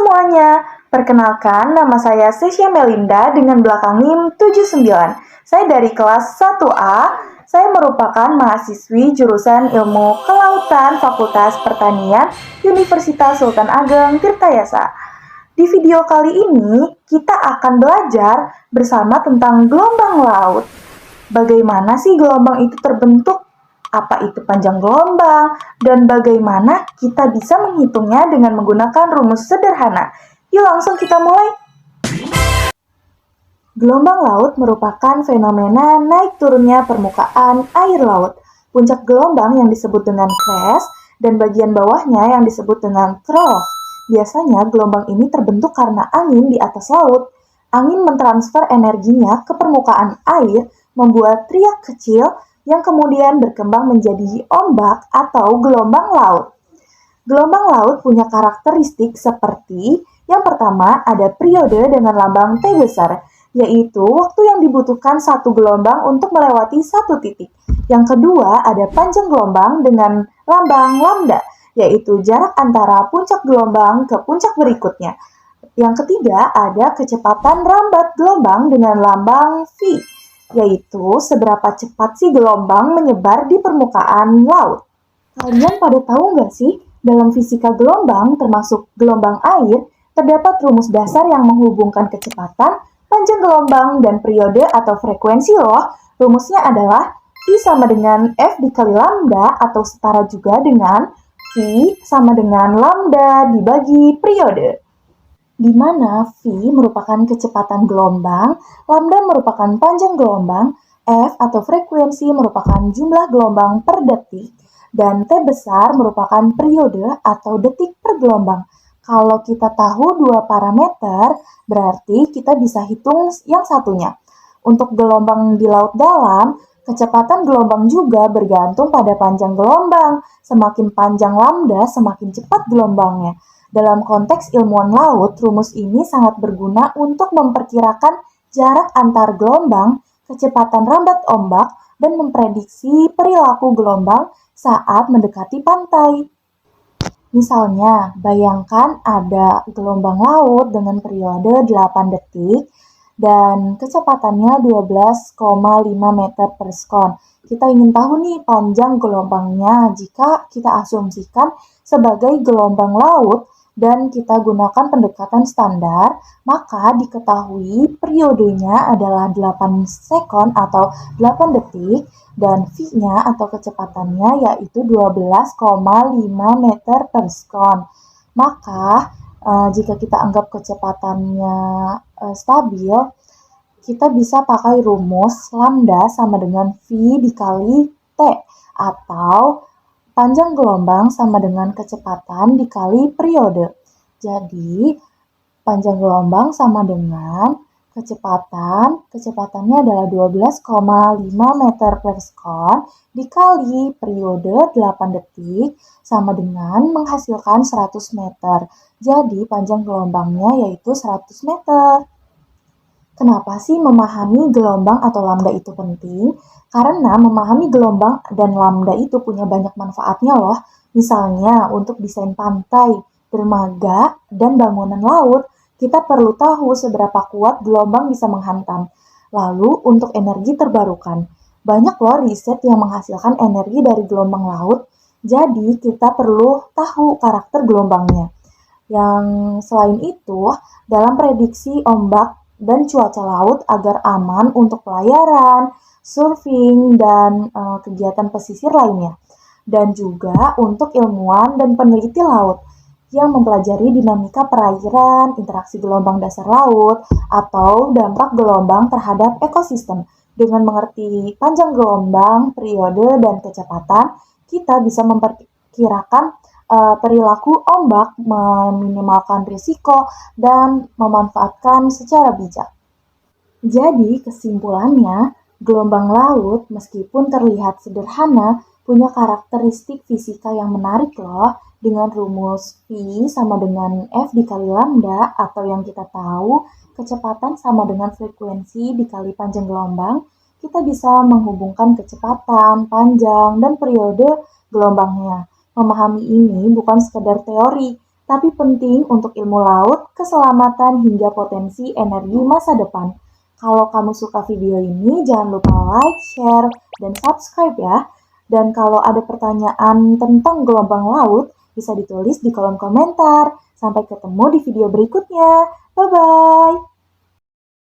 semuanya, perkenalkan nama saya Sesya Melinda dengan belakang NIM 79. Saya dari kelas 1A, saya merupakan mahasiswi jurusan Ilmu Kelautan Fakultas Pertanian Universitas Sultan Ageng Tirtayasa. Di video kali ini, kita akan belajar bersama tentang gelombang laut. Bagaimana sih gelombang itu terbentuk? Apa itu panjang gelombang, dan bagaimana kita bisa menghitungnya dengan menggunakan rumus sederhana. Yuk langsung kita mulai. Gelombang laut merupakan fenomena naik turunnya permukaan air laut. Puncak gelombang yang disebut dengan crest dan bagian bawahnya yang disebut dengan trough. Biasanya gelombang ini terbentuk karena angin di atas laut. Angin mentransfer energinya ke permukaan air, membuat riak kecil yang kemudian berkembang menjadi ombak atau gelombang laut. Gelombang laut punya karakteristik seperti yang pertama ada periode dengan lambang T besar, yaitu waktu yang dibutuhkan satu gelombang untuk melewati satu titik. Yang kedua ada panjang gelombang dengan lambang lambda, yaitu jarak antara puncak gelombang ke puncak berikutnya. Yang ketiga ada kecepatan rambat gelombang dengan lambang V, yaitu seberapa cepat sih gelombang menyebar di permukaan laut. Kalian pada tahu nggak sih, dalam fisika gelombang termasuk gelombang air, terdapat rumus dasar yang menghubungkan kecepatan, panjang gelombang, dan periode atau frekuensi loh. Rumusnya adalah V sama dengan F dikali lambda atau setara juga dengan V sama dengan lambda dibagi periode, di mana V merupakan kecepatan gelombang, lambda merupakan panjang gelombang, F atau frekuensi merupakan jumlah gelombang per detik, dan T besar merupakan periode atau detik per gelombang. Kalau kita tahu dua parameter, berarti kita bisa hitung yang satunya. Untuk gelombang di laut dalam, kecepatan gelombang juga bergantung pada panjang gelombang. Semakin panjang lambda, semakin cepat gelombangnya. Dalam konteks ilmuwan laut, rumus ini sangat berguna untuk memperkirakan jarak antar gelombang, kecepatan rambat ombak, dan memprediksi perilaku gelombang saat mendekati pantai. Misalnya, bayangkan ada gelombang laut dengan periode 8 detik dan kecepatannya 12,5 meter per sekon. Kita ingin tahu nih panjang gelombangnya jika kita asumsikan sebagai gelombang laut dan kita gunakan pendekatan standar, maka diketahui periodenya adalah 8 sekon atau 8 detik dan V-nya atau kecepatannya yaitu 12,5 meter per sekon. Maka jika kita anggap kecepatannya stabil, kita bisa pakai rumus lambda sama dengan V dikali T atau panjang gelombang sama dengan kecepatan dikali periode. Jadi, panjang gelombang sama dengan kecepatannya adalah 12,5 meter per sekon dikali periode 8 detik sama dengan menghasilkan 100 meter. Jadi, panjang gelombangnya yaitu 100 meter. Kenapa sih memahami gelombang atau lambda itu penting? Karena memahami gelombang dan lambda itu punya banyak manfaatnya loh. Misalnya untuk desain pantai, dermaga, dan bangunan laut, kita perlu tahu seberapa kuat gelombang bisa menghantam. Lalu untuk energi terbarukan, banyak loh riset yang menghasilkan energi dari gelombang laut. Jadi kita perlu tahu karakter gelombangnya. Yang selain itu, dalam prediksi ombak dan cuaca laut agar aman untuk pelayaran, surfing, dan kegiatan pesisir lainnya. Dan juga untuk ilmuwan dan peneliti laut yang mempelajari dinamika perairan, interaksi gelombang dasar laut, atau dampak gelombang terhadap ekosistem. Dengan mengerti panjang gelombang, periode, dan kecepatan, kita bisa memperkirakan perilaku ombak, meminimalkan risiko, dan memanfaatkan secara bijak. Jadi kesimpulannya, gelombang laut meskipun terlihat sederhana, punya karakteristik fisika yang menarik loh, dengan rumus V sama dengan F dikali lambda, atau yang kita tahu, kecepatan sama dengan frekuensi dikali panjang gelombang, kita bisa menghubungkan kecepatan, panjang, dan periode gelombangnya. Memahami ini bukan sekedar teori, tapi penting untuk ilmu laut, keselamatan, hingga potensi energi masa depan. Kalau kamu suka video ini, jangan lupa like, share, dan subscribe ya. Dan kalau ada pertanyaan tentang gelombang laut, bisa ditulis di kolom komentar. Sampai ketemu di video berikutnya. Bye-bye!